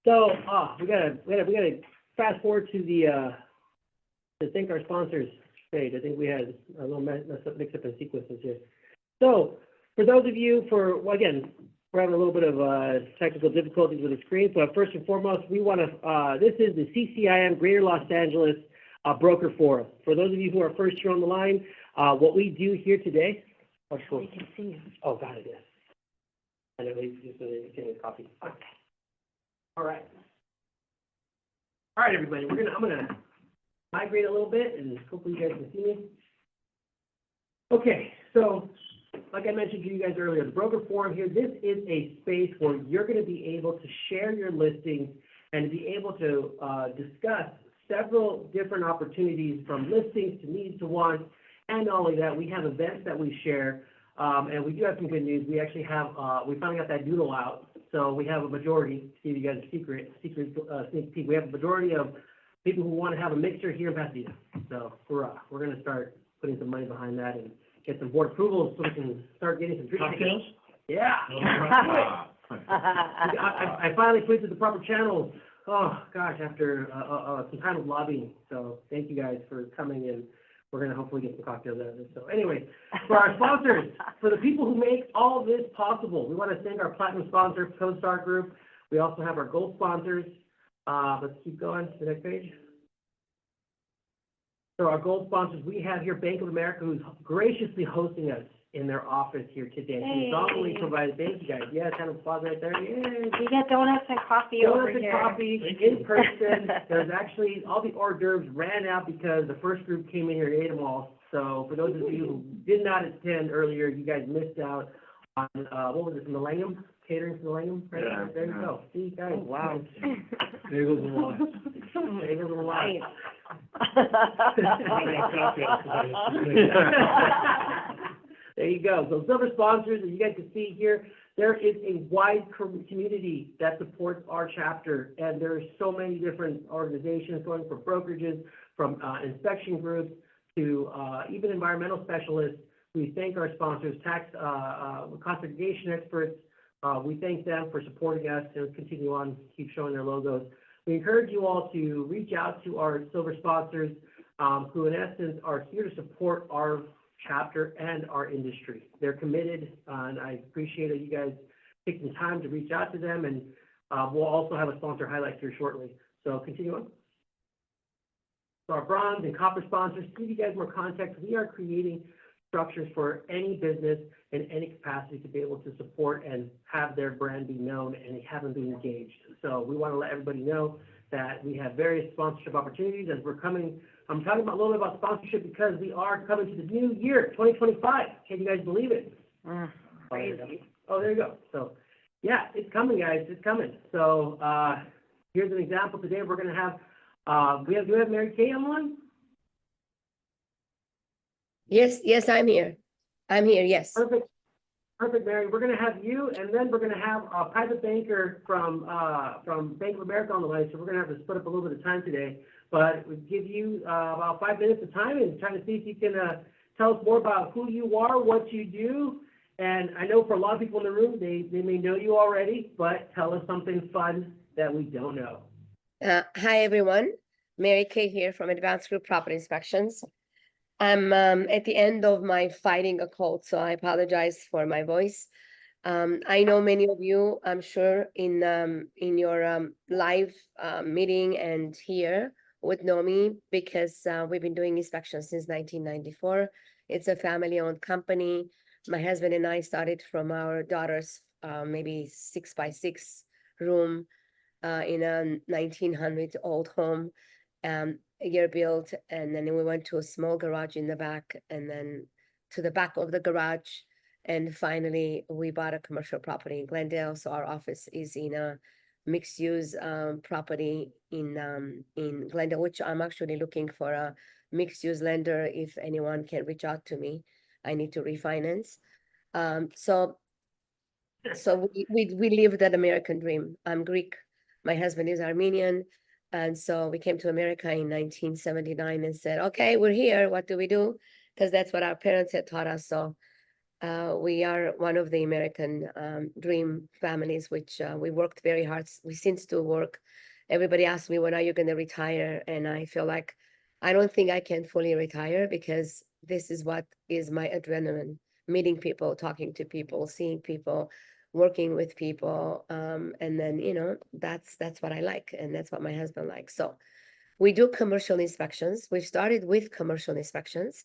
So, we gotta fast forward to to thank our sponsors page. I think we had a little mix up in sequences here. So, for those of you, again, we're having a little bit of technical difficulties with the screen, but first and foremost, we want to, this is the CCIM Greater Los Angeles Broker Forum. For those of you who are first here on the line, what we do here today, We can see you. oh, got it, yes. I know, he's just getting a copy. Okay. All right. All right, everybody, I'm gonna migrate a little bit, and hopefully you guys can see me. Okay, so, like I mentioned to you guys earlier, the broker forum here, this is a space where you're gonna be able to share your listings and be able to discuss several different opportunities from listings to needs to wants, and not only that, we have events that we share, and we do have some good news. We actually have, we finally got that doodle out, so we have a majority, to give you guys a sneak peek, we have a majority of people who want to have a mixer here in Pasadena. So we're going to start putting some money behind that and get some board approvals so we can start getting some drinks. Cocktails? Yeah. I finally put it to the proper channels. Oh, gosh, after some time of lobbying. So thank you guys for coming, and we're going to hopefully get some cocktails out of this. So anyway, for our sponsors, for the people who make all this possible, we want to thank our platinum sponsor, CoStar Group. We also have our gold sponsors. Let's keep going to the next page. So our gold sponsors, we have here Bank of America, who's graciously hosting us in their office here today. Hey. Not only provided, thank you guys. Yeah, kind of applause right there. Yay. We get donuts and coffee over Donuts and here. coffee in person. There's actually, all the hors d'oeuvres ran out because the first group came in here and ate them all. So for those of you who did not attend earlier, you guys missed out on, what was it, Millennium? Catering for Millennium? Right Yeah, there you go. See, you guys. Oh, wow. Bagels and wine. Bagels and wine. There you go. So silver sponsors, as you guys can see here, there is a wide community that supports our chapter, and there are so many different organizations going from brokerages, from inspection groups to even environmental specialists. We thank our sponsors, tax cost segregation experts. We thank them for supporting us and continue on, keep showing their logos. We encourage you all to reach out to our silver sponsors, who in essence are here to support our chapter and our industry. They're committed, and I appreciate that you guys taking time to reach out to them, and we'll also have a sponsor highlight here shortly. So continue on. So our bronze and copper sponsors, to give you guys more context, we are creating structures for any business in any capacity to be able to support and have their brand be known and have them be engaged. So we want to let everybody know that we have various sponsorship opportunities as we're coming. I'm talking about a little bit about sponsorship because we are coming to the new year, 2025. Can you guys believe it? Crazy. Oh, there you go. So, yeah, it's coming, guys. It's coming. So, here's an example. Today we're going to have, do we have Mary Kay on the line? Yes, I'm here. I'm here, yes. Perfect, Mary. We're going to have you, and then we're going to have a private banker from Bank of America on the line. So we're going to have to split up a little bit of time today. But we'll give you about 5 minutes of time and trying to see if you can tell us more about who you are, what you do. And I know for a lot of people in the room, they may know you already, but tell us something fun that we don't know. Hi, everyone. Mary Kay here from Advanced Group Property Inspections. I'm at the end of my fighting a cold, so I apologize for my voice. I know many of you, I'm sure, in your live meeting and here would know me because we've been doing inspections since 1994. It's a family-owned company. My husband and I started from our daughter's maybe 6x6 room in a 1900s old home. A year built, and then we went to a small garage in the back, and then to the back of the garage, and finally we bought a commercial property in Glendale. So our office is in a mixed-use property in Glendale, which I'm actually looking for a mixed-use lender. If anyone can reach out to me, I need to refinance. So we live that American dream. I'm Greek. My husband is Armenian. And so we came to America in 1979 and said, okay, we're here. What do we do? Because that's what our parents had taught us. So We are one of the American dream families, which we worked very hard. We since do work. Everybody asks me, when are you going to retire? And I feel like I don't think I can fully retire because this is what is my adrenaline, meeting people, talking to people, seeing people, working with people. And then, that's what I like. And that's what my husband likes. So we do commercial inspections. We've started with commercial inspections.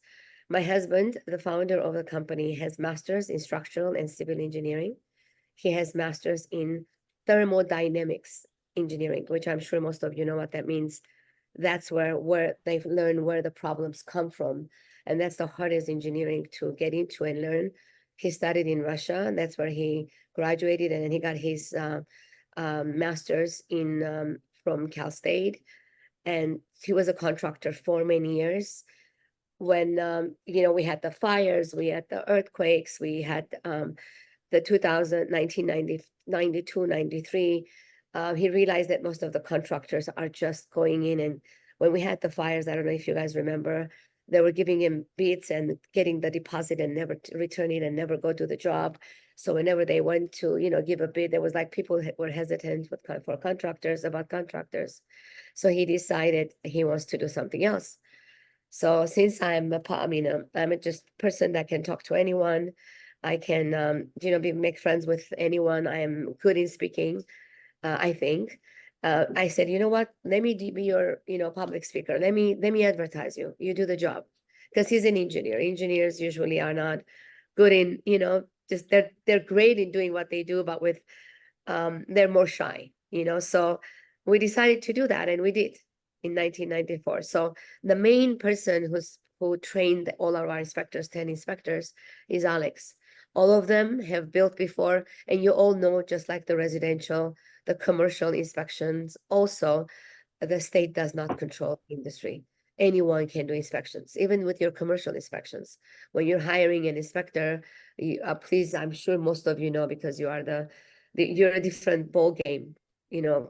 My husband, the founder of the company, has masters in structural and civil engineering. He has masters in thermodynamics engineering, which I'm sure most of you know what that means. That's where they've learned where the problems come from. And that's the hardest engineering to get into and learn. He studied in Russia, and that's where he graduated, and then he got his master's in from Cal State. And he was a contractor for many years. When we had the fires, we had the earthquakes, we had the 1992, 93, he realized that most of the contractors are just going in, and when we had the fires, I don't know if you guys remember, they were giving him beats and getting the deposit and never return it and never go do the job. So whenever they went to, give a bid, there was like people were hesitant for contractors about contractors. So he decided he wants to do something else. So since I'm I'm a just person that can talk to anyone, I can, make friends with anyone. I am good in speaking, I think. I said, you know what? Let me be your, public speaker. Let me advertise you. You do the job, because he's an engineer. Engineers usually are not good in, just they're great in doing what they do, but they're more shy, So we decided to do that, and we did in 1994. So the main person who trained all of our inspectors, 10 inspectors, is Alex. All of them have built before, and you all know, just like the residential, the commercial inspections, also the state does not control the industry. Anyone can do inspections, even with your commercial inspections. When you're hiring an inspector, please, I'm sure most of you know, because you are you're a different ball game,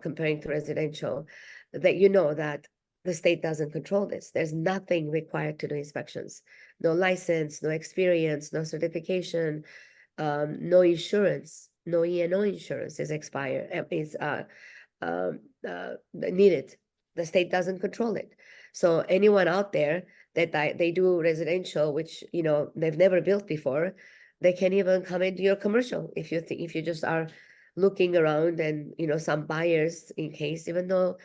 comparing to residential, that that the state doesn't control this. There's nothing required to do inspections. No license, no experience, no certification, no insurance, no E&O insurance is needed. The state doesn't control it. So anyone out there that they do residential, which they've never built before, they can even come into your commercial if you just are looking around, and some buyers, in case, even though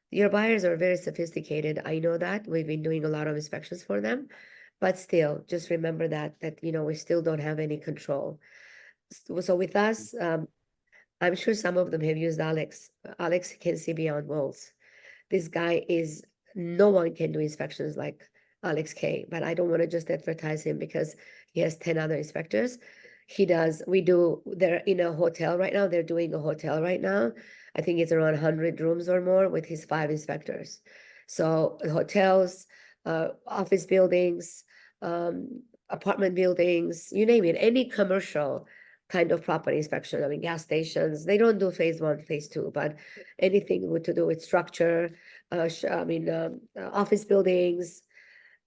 your buyers are very sophisticated, I know that we've been doing a lot of inspections for them, but still, just remember that we still don't have any control. So with us, I'm sure some of them have used Alex. Alex can see beyond walls. This guy is, no one can do inspections like Alex K, but I don't want to just advertise him because he has 10 other inspectors. They're in a hotel right now. They're doing a hotel right now. I think it's around 100 rooms or more with his 5 inspectors. So hotels, office buildings, apartment buildings, you name it, any commercial kind of property inspection. I mean, gas stations, they don't do phase 1, phase 2, but anything to do with structure, office buildings,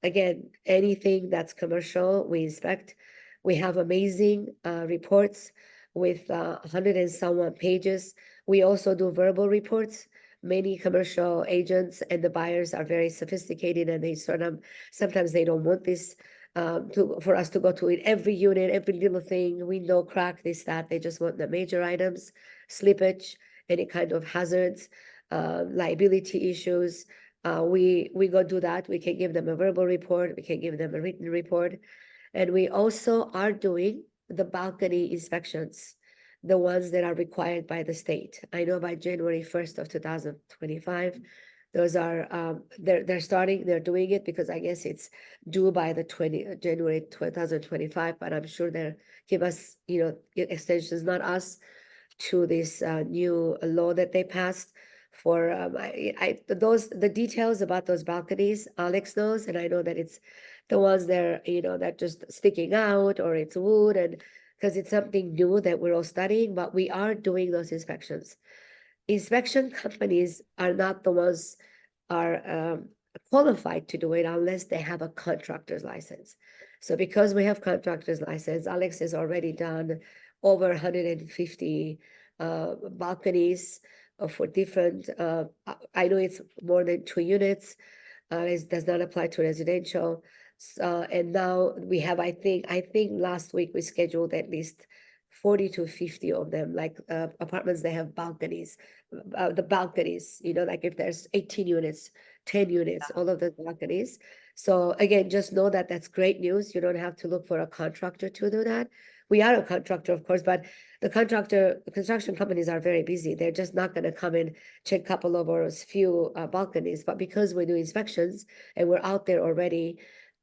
again, anything that's commercial, we inspect. We have amazing reports with 100 and somewhat pages. We also do verbal reports. Many commercial agents and the buyers are very sophisticated, and they sometimes they don't want this for us to go to in every unit, every little thing, window crack, this, that. They just want the major items, slippage, any kind of hazards, liability issues. We go do that. We can give them a verbal report. We can give them a written report. And we also are doing the balcony inspections, the ones that are required by the state. I know by January 1st of 2025, those are, they're doing it because I guess it's due by January 2025, but I'm sure they'll give us, extensions, not us, to this new law that they passed for the details about those balconies, Alex knows, and I know that it's the ones that just sticking out, or it's wood, and because it's something new that we're all studying, but we are doing those inspections. Inspection companies are not the ones are qualified to do it unless they have a contractor's license. So because we have contractor's license, Alex has already done over 150 balconies for different, I know it's more than 2 units. It does not apply to residential. And now we have, I think last week we scheduled at least 40 to 50 of them, like apartments that have balconies, the balconies, like if there's 18 units, 10 units, all of the balconies. So again, just know that that's great news. You don't have to look for a contractor to do that. We are a contractor, of course, but the construction companies are very busy. They're just not going to come and check a couple of or a few balconies. But because we do inspections and we're out there already,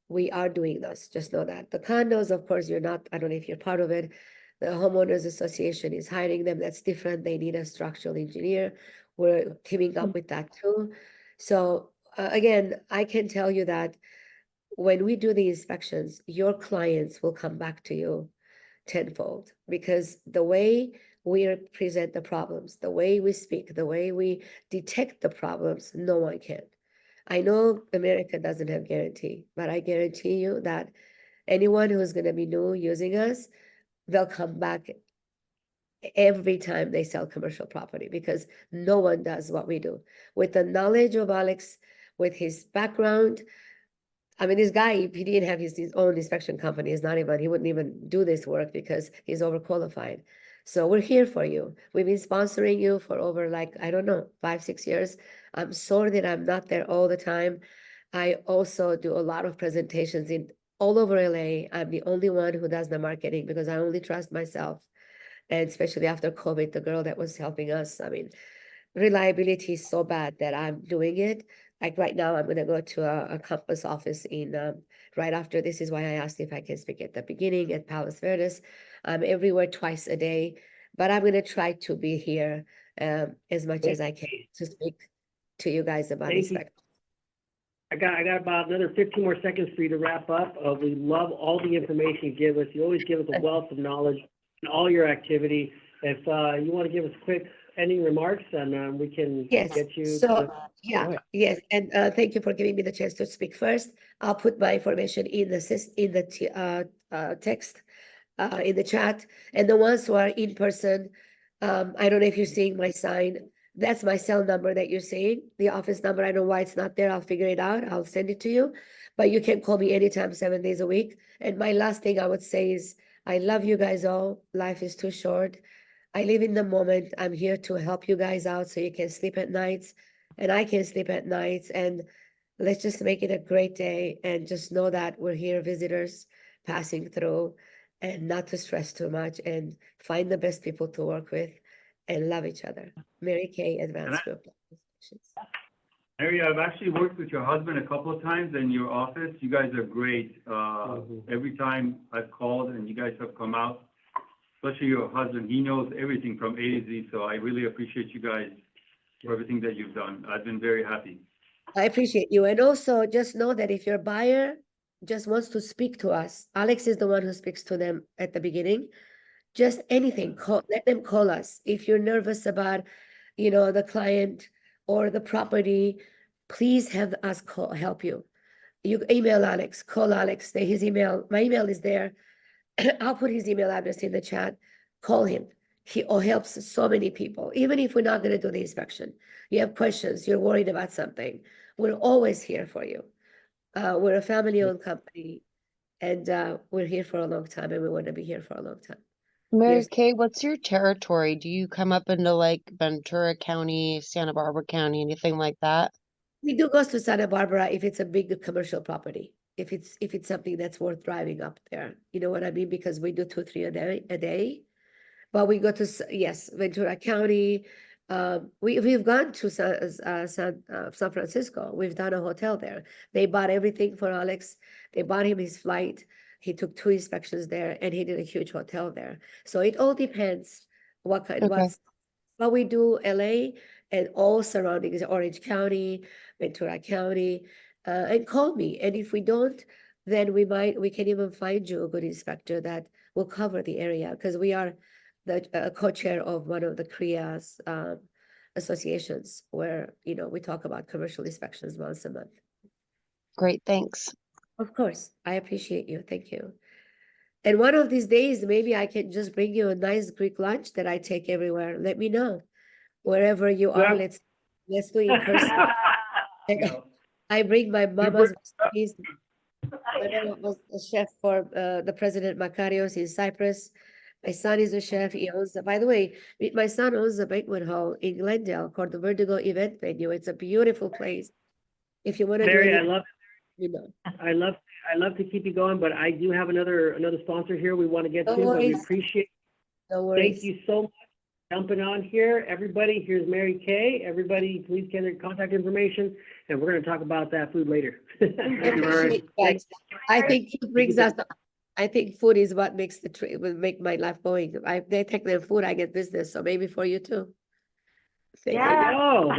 we are doing this. Just know that. The condos, of course, you're not, I don't know if you're part of it. The homeowners association is hiring them. That's different. They need a structural engineer. We're teaming up with that too. So again, I can tell you that when we do the inspections, your clients will come back to you tenfold, because the way we present the problems, the way we speak, the way we detect the problems, no one can. I know America doesn't have guarantee, but I guarantee you that anyone who's going to be new using us, they'll come back every time they sell commercial property, because no one does what we do. With the knowledge of Alex, with his background, I mean, this guy, if he didn't have his own inspection company, he wouldn't even do this work because he's overqualified. So we're here for you. We've been sponsoring you for over, like, I don't know, 5-6 years. I'm sorry that I'm not there all the time. I also do a lot of presentations in all over LA. I'm the only one who does the marketing because I only trust myself. And especially after COVID, the girl that was helping us, I mean, reliability is so bad that I'm doing it. Like right now, I'm going to go to a campus office in right after this. Is why I asked if I can speak at the beginning at Palos Verdes. I'm everywhere twice a day, but I'm going to try to be here as much as I can to speak to you guys about Thank you. respect. I got about another 15 more seconds for you to wrap up. We love all the information you give us. You always give us a wealth of knowledge in all your activity. If you want to give us quick ending remarks, and we can Yes. get you. So yes, and thank you for giving me the chance to speak first. I'll put my information in the text in the chat, and the ones who are in person, I don't know if you're seeing my sign. That's my cell number that you're seeing, the office number. I don't know why it's not there. I'll figure it out. I'll send it to you, but you can call me anytime, 7 days a week. And my last thing I would say is, I love you guys all. Life is too short. I live in the moment. I'm here to help you guys out so you can sleep at nights and I can sleep at nights. And let's just make it a great day, and just know that we're here, visitors passing through, and not to stress too much, and find the best people to work with and love each other. Mary Kay, Advanced Group. Mary, I've actually worked with your husband a couple of times in your office. You guys are great. Every time I've called and you guys have come out, especially your husband, he knows everything from A to Z. So I really appreciate you guys for everything that you've done. I've been very happy. I appreciate you. And also just know that if your buyer just wants to speak to us, Alex is the one who speaks to them at the beginning. Just anything, let them call us. If you're nervous about, the client or the property, please have us help you. You email Alex, call Alex, his email, my email is there. I'll put his email address in the chat. Call him. He helps so many people. Even if we're not going to do the inspection, you have questions, you're worried about something, we're always here for you. We're a family-owned company, and we're here for a long time, and we want to be here for a long time. Mary Yes. Kay, what's your territory? Do you come up into like Ventura County, Santa Barbara County, anything like that? We do go to Santa Barbara if it's a big commercial property. If it's something that's worth driving up there, you know what I mean? Because we do 2-3 a day. But we go to, yes, Ventura County. We've gone to San Francisco. We've done a hotel there. They bought everything for Alex. They bought him his flight. He took 2 inspections there, and he did a huge hotel there. So it all depends what kind, Okay. what we do. LA and all surroundings, Orange County, Ventura County, and call me. And if we don't, then we can even find you a good inspector that will cover the area, because we are the co-chair of one of the CREA's associations, where we talk about commercial inspections once a month. Great, thanks. Of course, I appreciate you. Thank you. And one of these days, maybe I can just bring you a nice Greek lunch that I take everywhere. Let me know. Wherever you are, Well- let's do it in person. Yeah. I bring my bring mama's recipes. My mama was a chef for the President Makarios in Cyprus. My son is a chef. He owns, by the way, my son owns a banquet hall in Glendale called the Vertigo Event Venue. It's a beautiful place. If you want to do Mary, it, I love I love to keep you going, but I do have another sponsor here we want to get No to, but we worries. appreciate, no thank worries. you so much for jumping on here. Everybody, here's Mary Kay. Everybody, please get their contact information, and we're going to talk about that food later. I Thank you, Mary. appreciate that. I think food brings us, I think food is what makes will make my life going. They take their food, I get business, so maybe for you too. Thank you. Yeah. Oh,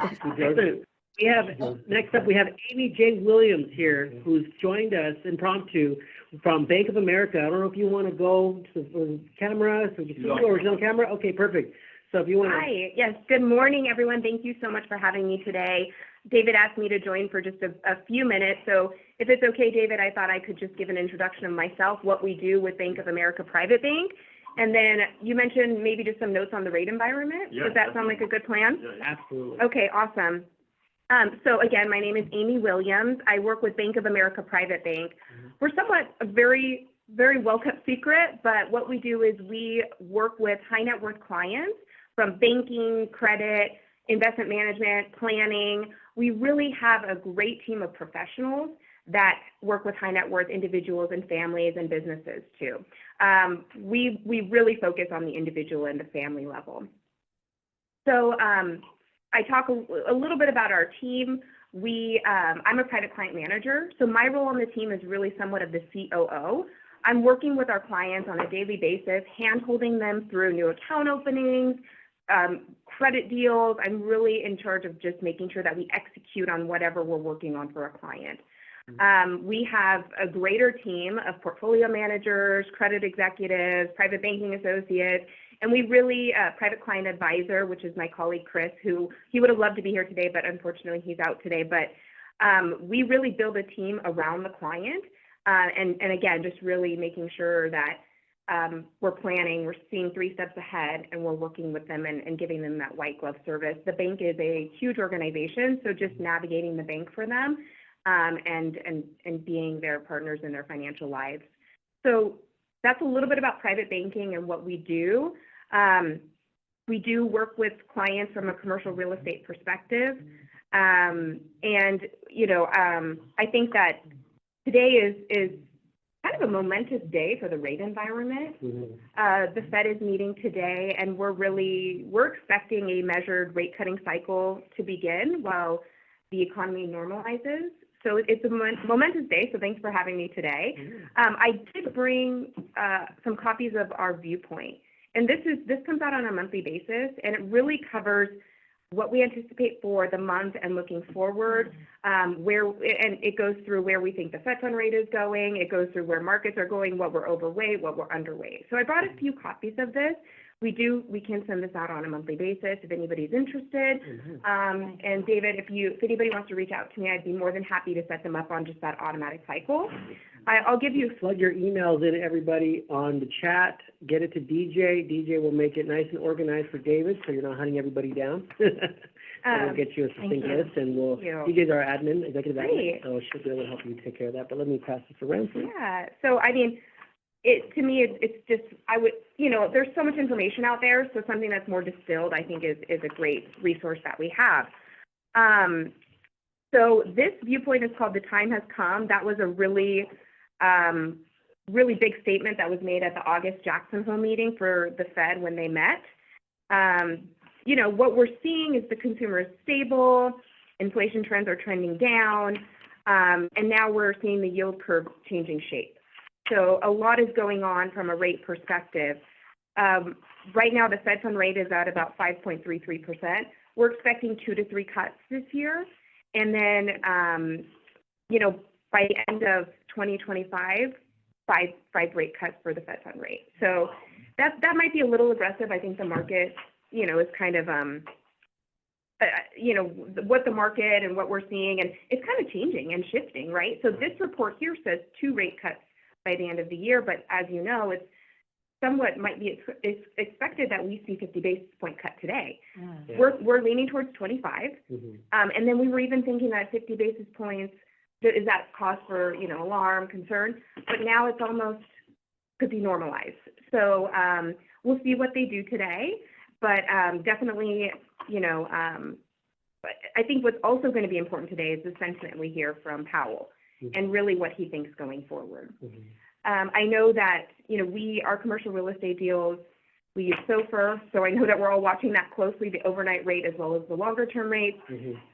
excellent. We have, next up, we have Amy J. Williams here, who's joined us impromptu from Bank of America. I don't know if you want to go to the camera, so you see, or is it on camera? Okay, perfect. So if you want to. Hi, yes, good morning, everyone. Thank you so much for having me today. David asked me to join for just a few minutes, so if it's okay, David, I thought I could just give an introduction of myself, what we do with Bank of America Private Bank, and then you mentioned maybe just some notes on the rate environment. Yeah, Does that sound like a good plan? Absolutely. Okay, awesome. So again, my name is Amy Williams. I work with Bank of America Private Bank. We're somewhat a very, very well-kept secret, but what we do is we work with high net worth clients from banking, credit, investment management, planning. We really have a great team of professionals that work with high net worth individuals and families and businesses too. We really focus on the individual and the family level. So I talk a little bit about our team. I'm a private client manager, so my role on the team is really somewhat of the COO. I'm working with our clients on a daily basis, hand-holding them through new account openings, credit deals. I'm really in charge of just making sure that we execute on whatever we're working on for a client. We have a greater team of portfolio managers, credit executives, private banking associates, and we really, private client advisor, which is my colleague Chris, who he would have loved to be here today, but unfortunately he's out today. But we really build a team around the client, and again, just really making sure that we're planning, we're seeing 3 steps ahead, and we're working with them and giving them that white glove service. The bank is a huge organization, so just navigating the bank for them and being their partners in their financial lives. So that's a little bit about private banking and what we do. We do work with clients from a commercial real estate perspective. And, I think that today is kind of a momentous day for the rate environment. The Fed is meeting today, and we're expecting a measured rate cutting cycle to begin while the economy normalizes. So it's a momentous day, so thanks for having me today. I did bring some copies of our viewpoint, and this comes out on a monthly basis, and it really covers what we anticipate for the month and looking forward, and it goes through where we think the Fed fund rate is going. It goes through where markets are going, what we're overweight, what we're underweight. So I brought a few copies of this. We can send this out on a monthly basis if anybody's interested. And David, if anybody wants to reach out to me, I'd be more than happy to set them up on just that automatic cycle. I'll give you. Plug your emails in, everybody, on the chat. Get it to DJ. DJ will make it nice and organized for David, so you're not hunting everybody down. And we'll get you a succinct list, and DJ's our admin, executive admin, so she'll be able to help you take care of that. But let me pass this around for you. Yeah. So I mean, to me, it's just, there's so much information out there, so something that's more distilled, I think, is a great resource that we have. So this viewpoint is called "The Time Has Come." That was a really big statement that was made at the August Jackson Hole meeting for the Fed when they met. What we're seeing is the consumer is stable, inflation trends are trending down, and now we're seeing the yield curve changing shape. So a lot is going on from a rate perspective. Right now, the Fed fund rate is at about 5.33%. We're expecting 2 to 3 cuts this year. And then, by the end of 2025, five rate cuts for the Fed fund rate. So that might be a little aggressive. I think the market, is kind of you know, what the market and what we're seeing, and it's kind of changing and shifting, right? So this report here says 2 rate cuts by the end of the year, but as you know, it's somewhat might be expected that we see 50 basis point cut today. Yeah. We're leaning towards 25, and then we were even thinking that 50 basis points, is that cause for, you know, alarm, concern, but now it's almost could be normalized. So we'll see what they do today, but definitely, you know, but I think what's also going to be important today is the sentiment we hear from Powell and really what he thinks going forward. I know that, you know, our commercial real estate deals, we use SOFR, so I know that we're all watching that closely, the overnight rate as well as the longer term rates.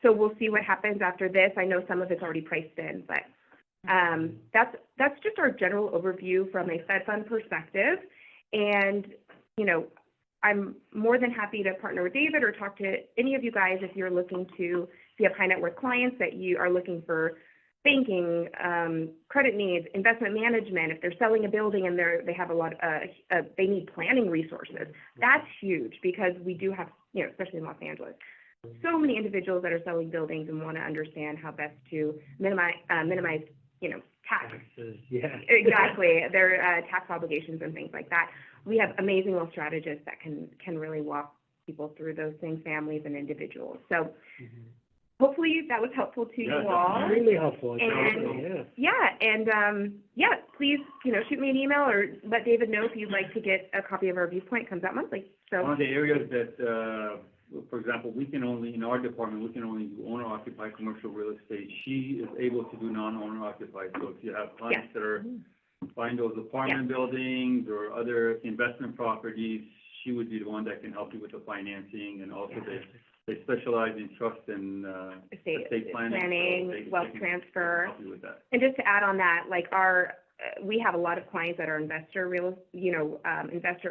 So we'll see what happens after this. I know some of it's already priced in, but that's just our general overview from a Fed fund perspective. And, you know, I'm more than happy to partner with David or talk to any of you guys if you're looking to, if you have high net worth clients that you are looking for banking, credit needs, investment management, if they're selling a building and they have a lot of, they need planning resources. That's huge because we do have, you know, especially in Los Angeles, so many individuals that are selling buildings and want to understand how best to minimize, you know, taxes. Yeah. Exactly, their tax obligations and things like that. We have amazing wealth strategists that can really walk people through those things, families and individuals. So hopefully that was helpful to you all. Really helpful. And yeah, please, you know, shoot me an email or let David know if you'd like to get a copy of our viewpoint. It comes out monthly. So One of the areas that, for example, we can only, in our department, we can only do owner-occupied commercial real estate. She is able to do non-owner occupied. So if you have clients that are buying those apartment buildings or other investment properties, she would be the one that can help you with the financing, and also they specialize in trust and estate planning, so wealth transfer. help you with that. And just to add on that, like we have a lot of clients that are investor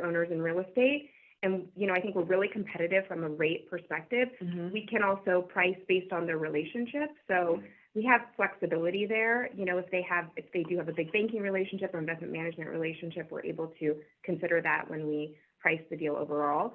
owners in real estate. And, you know, I think we're really competitive from a rate perspective. We can also price based on their relationship. So we have flexibility there. You know, if they do have a big banking relationship or investment management relationship, we're able to consider that when we price the deal overall.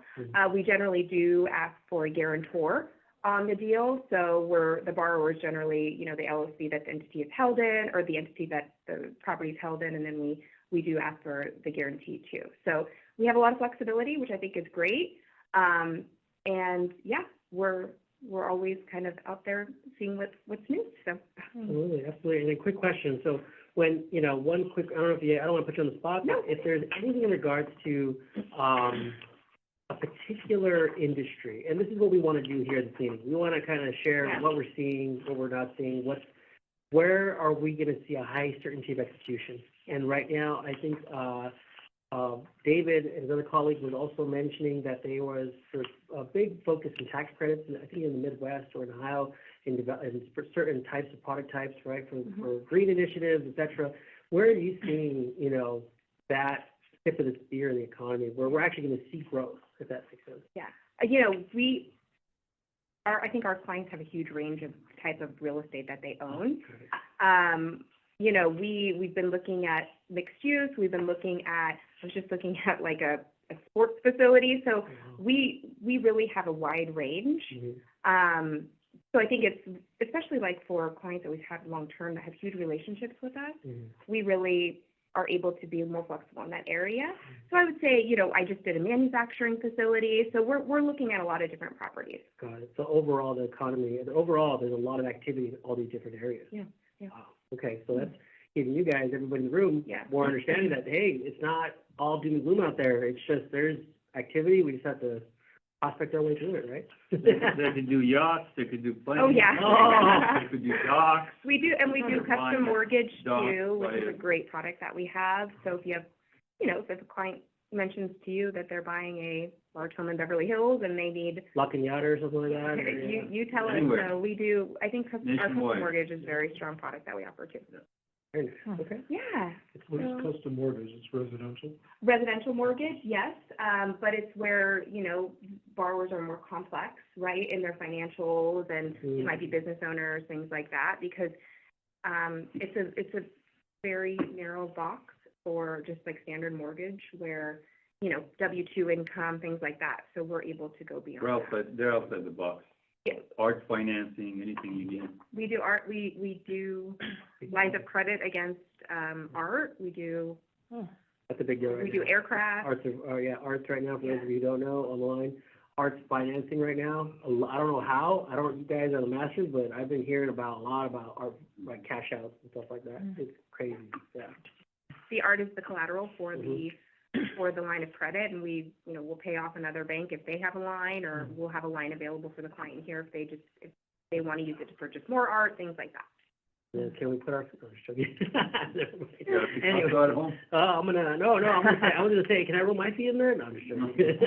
We generally do ask for a guarantor on the deal. So the borrower is generally, you know, the LLC that the entity is held in, or the entity that the property is held in, and then we do ask for the guarantee too. So we have a lot of flexibility, which I think is great. And yeah, we're always kind of out there seeing what's new. So Absolutely. And a quick question. So when, you know, I don't want to put you on the spot, but if there's anything in regards to a particular industry, and this is what we want to do here at the meeting. We want to kind of share what we're seeing, what we're not seeing, where are we going to see a high certainty of execution? And right now, I think David and his other colleague was also mentioning that there was sort of a big focus in tax credits, I think in the Midwest or in Ohio, for certain types of product types, right, for green initiatives, et cetera. Where are you seeing, you know, that tip of the spear in the economy where we're actually going to see growth, if that makes sense? Yeah, you know, I think our clients have a huge range of type of real estate that they own. You know, we've been looking at mixed use. We've been looking at, I was just looking at like a sports facility. So we really have a wide range. So I think it's, especially like for clients that we've had long-term that have huge relationships with us, we really are able to be more flexible in that area. So I would say, you know, I just did a manufacturing facility. So we're looking at a lot of different properties. Got it. So overall, the economy, there's a lot of activity in all these different areas. Yeah. Wow. Okay, so that's giving you guys, everybody in the room, more understanding that, hey, it's not all doom and gloom out there. It's just there's activity. We just have to prospect our way through it, right? They could do yachts, they could do planes. Oh, yeah. They could do docks. We do custom mortgage Docks, too, which is a right. great product that we have. So if you have, you know, if a client mentions to you that they're buying a large home in Beverly Hills and they need Lock and yacht or something like that? you tell us. Anywhere. So we do. I think our custom Nationwide. mortgage is a very strong product that we offer too. Very nice. Okay. Yeah. What is custom mortgage? It's residential? Residential mortgage, yes, but it's where, you know, borrowers are more complex, right, in their financials, and it might be business owners, things like that, because it's a very narrow box for just like standard mortgage where, you know, W-2 income, things like that. So we're able to go beyond that. They're outside the box. art financing, anything you need. We do art, we do lines of credit against, art, we do, That's a big deal right we do now. aircraft. Arts right now, for those of you who don't know, online, arts financing right now. I don't know how, you guys are the masters, but I've been hearing a lot about art, like cash outs and stuff like that. It's crazy, yeah. The art is the collateral for for the line of credit, and we, we'll pay off another bank if they have a line, or we'll have a line available for the client here if they want to use it to purchase more art, things like that. Yeah, can we put our, oh, show you. You gotta be Anyway. comfortable at home. I'm gonna say, can I roll my fee in there? No, I'm just joking.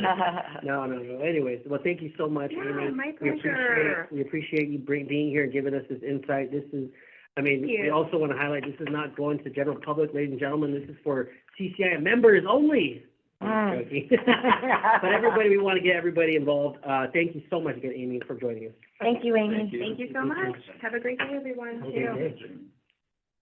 No. Anyways, well, thank you so much, Yeah, Amy. my We appreciate pleasure. it. We appreciate you being here and giving us this insight. This is, Thank we you. also want to highlight, this is not going to the general public, ladies and gentlemen. This is for CCIM members only. I'm just joking. But everybody, we want to get everybody involved. Thank you so much again, Amy, for joining us. Thank you, Amy. Thank you. Thank you so much. Have a great day, everyone, Okay, too. great.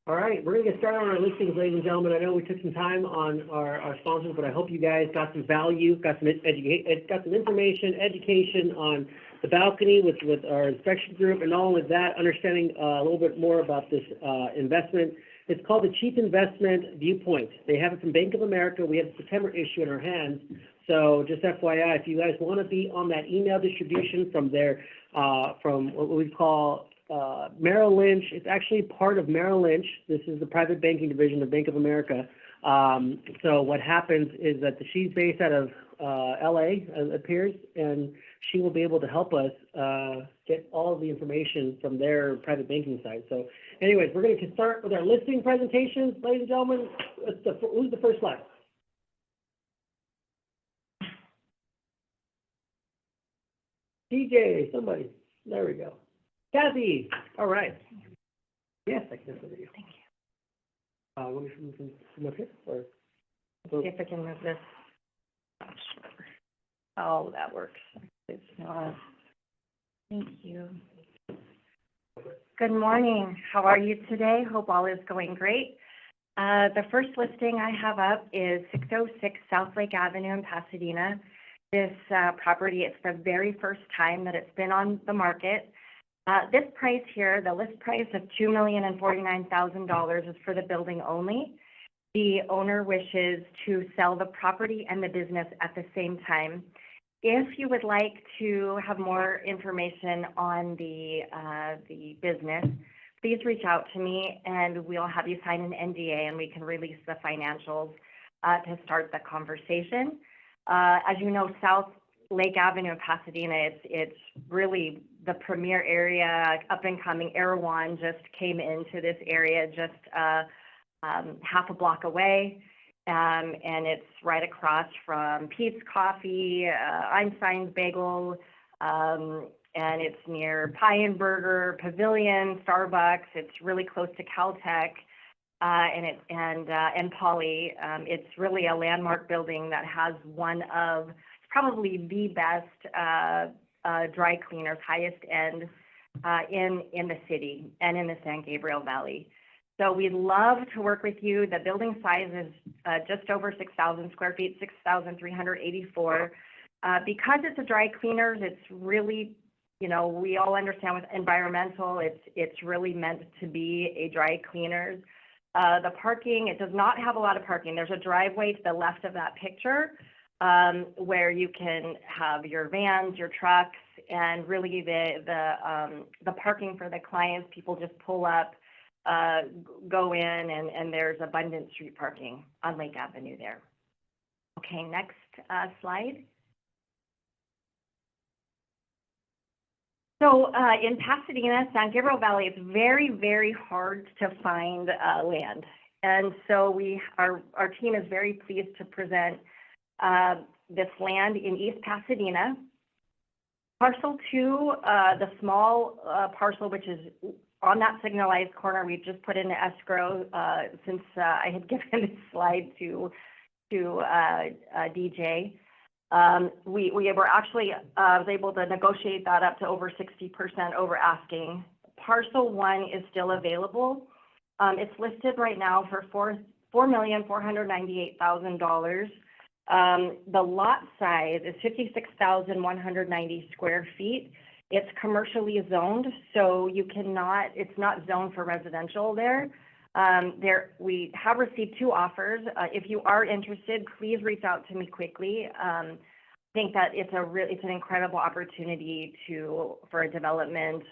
All right, we're gonna get started on our listings, ladies and gentlemen. I know we took some time on our sponsors, but I hope you guys got some value, got some information, education on the balcony with our inspection group, and not only that, understanding a little bit more about this investment. It's called the Chief Investment Viewpoint. They have it from Bank of America. We have the September issue in our hands. So just FYI, if you guys want to be on that email distribution from from what we call Merrill Lynch, it's actually part of Merrill Lynch. This is the private banking division of Bank of America. So what happens is that she's based out of LA, it appears, and she will be able to help us get all of the information from their private banking side. So anyways, we're going to start with our listing presentations, ladies and gentlemen. Who's the first slide? DJ, somebody. There we go. Kathy, all right. Yes, I can see you. Thank you. Want me to come up here, or? See if I can move this. Oh, that works. It's not. Thank you. Good morning. How are you today? Hope all is going great. The first listing I have up is 606 South Lake Avenue in Pasadena. This property, it's the very first time that it's been on the market. This price here, the list price of $2,049,000 is for the building only. The owner wishes to sell the property and the business at the same time. If you would like to have more information on the business, please reach out to me and we'll have you sign an NDA and we can release the financials to start the conversation. As you know, South Lake Avenue in Pasadena, it's really the premier area, up and coming. Erewhon just came into this area just half a block away. And it's right across from Pete's Coffee, Einstein's Bagel, and it's near Pie and Burger, Pavilion, Starbucks. It's really close to Caltech, and Poly. It's really a landmark building that has one of probably the best dry cleaners, highest end in the city and in the San Gabriel Valley. So we'd love to work with you. The building size is just over 6,000 square feet, 6,384. Because it's a dry cleaners, it's really, we all understand with environmental, it's really meant to be a dry cleaners. The parking, it does not have a lot of parking. There's a driveway to the left of that picture where you can have your vans, your trucks, and really the parking for the clients, people just pull up, go in, and there's abundant street parking on Lake Avenue there. Okay, next slide. So in Pasadena, San Gabriel Valley, it's very, very hard to find land. And so our team is very pleased to present this land in East Pasadena. Parcel 2, the small parcel, which is on that signalized corner, we've just put into escrow since I had given this slide to DJ. We were actually was able to negotiate that up to over 60% over asking. Parcel 1 is still available. It's listed right now for $4,498,000. The lot size is 56,190 square feet. It's commercially zoned, so you cannot, it's not zoned for residential there. We have received 2 offers. If you are interested, please reach out to me quickly. I think that it's an incredible opportunity for a development,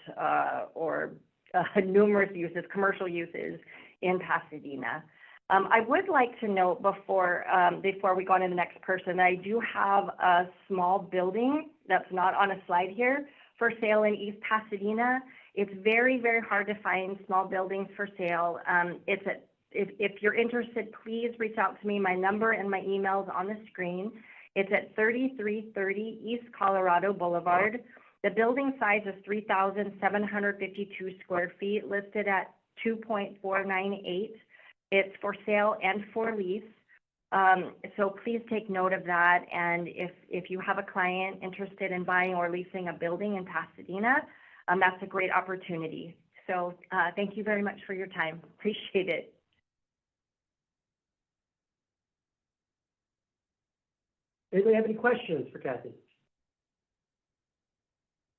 or numerous uses, commercial uses in Pasadena. I would like to note before we go on to the next person, I do have a small building that's not on a slide here for sale in East Pasadena. It's very, very hard to find small buildings for sale. If you're interested, please reach out to me. My number and my email is on the screen. It's at 3330 East Colorado Boulevard. The building size is 3,752 square feet, listed at 2.498. It's for sale and for lease. So please take note of that. And if you have a client interested in buying or leasing a building in Pasadena, that's a great opportunity. So thank you very much for your time. Appreciate it. Anybody have any questions for Kathy?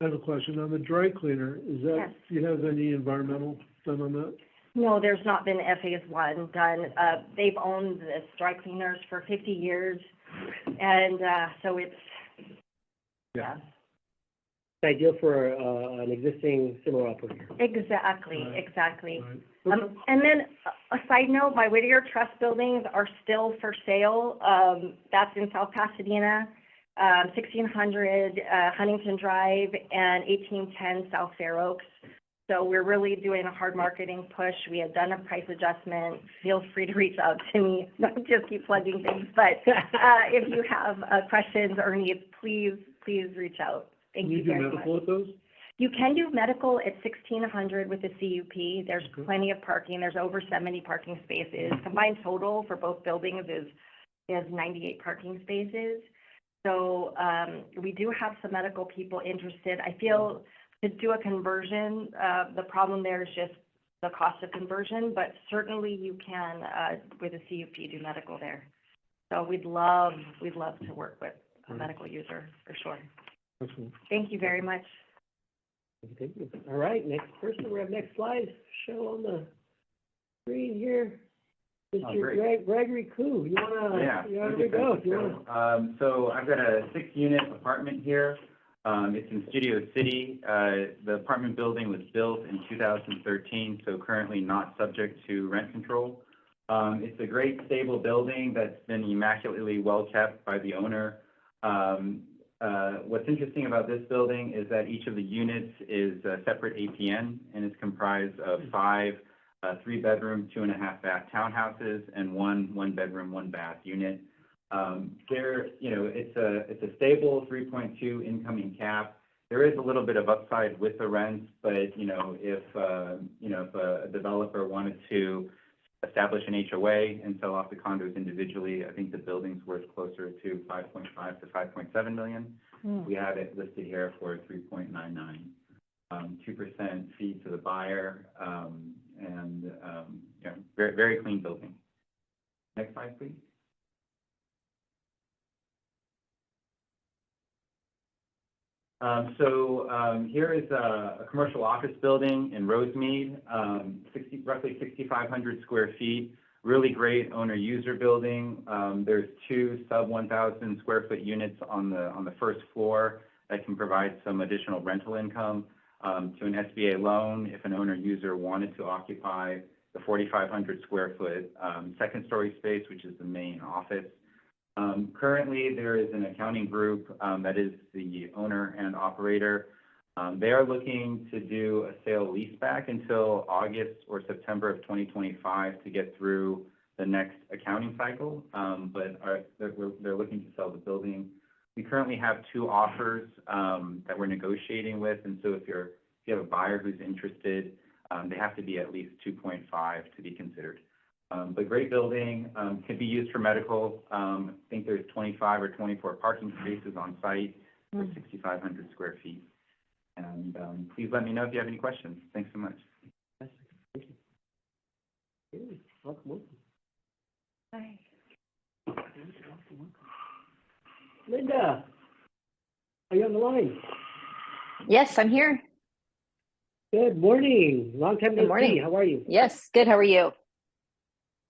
I have a question on the dry cleaner. Is that, Yes. do you have any environmental done on that? No, there's not been phase 1 done. They've owned this dry cleaners for 50 years. And so it's, yeah. It's ideal for an existing similar operator. Exactly, Right. exactly. Right. Okay. And then a side note, my Whittier Trust buildings are still for sale. That's in South Pasadena, 1600 Huntington Drive and 1810 South Fair Oaks. So we're really doing a hard marketing push. We have done a price adjustment. Feel free to reach out to me. Not just keep plugging things, but if you have questions or needs, please reach out. Thank you very much. Can you do medical with those? You can do medical at 1600 with the CUP. There's Okay. plenty of parking. There's over 70 parking spaces. Combined total for both buildings is 98 parking spaces. So we do have some medical people interested. I feel to do a conversion, the problem there is just the cost of conversion, but certainly you can, with a CUP, do medical there. So we'd love to work with a medical user for sure. Excellent. Thank you very much. Thank you. All right, next person, we have next slide, show on the screen here. Mr. great. Gregory Koo, you wanna Okay, go, thank if you wanna. So I've got a 6-unit apartment here. It's in Studio City. The apartment building was built in 2013, so currently not subject to rent control. It's a great, stable building that's been immaculately well kept by the owner. What's interesting about this building is that each of the units is a separate APN, and it's comprised of 5 3-bedroom, 2.5-bath townhouses and 1 bedroom, 1 bath unit. It's a stable 3.2 incoming cap. There is a little bit of upside with the rents, but if a developer wanted to establish an HOA and sell off the condos individually, I think the building's worth closer to 5.5 to 5.7 million. We have it listed here for 3.99. 2% fee to the buyer, and very, very clean building. Next slide, please. Here is a commercial office building in Rosemead, roughly 6,500 square feet. Really great owner-user building. There's 2 sub-1,000 square foot units on the first floor that can provide some additional rental income to an SBA loan if an owner-user wanted to occupy the 4,500 square foot second-story space, which is the main office. Currently, there is an accounting group that is the owner and operator. They are looking to do a sale leaseback until August or September of 2025 to get through the next accounting cycle, but they're looking to sell the building. We currently have 2 offers that we're negotiating with, and so if you have a buyer who's interested, they have to be at least 2.5 to be considered. But great building, can be used for medical. I think there's 25 or 24 parking spaces on site for 6,500 square feet. And please let me know if you have any questions. Thanks so much. Thank you. Welcome. Hi. Linda, are you on the line? Yes, I'm here. Good morning. Long time Good no morning. see. How are you? Yes, good. How are you?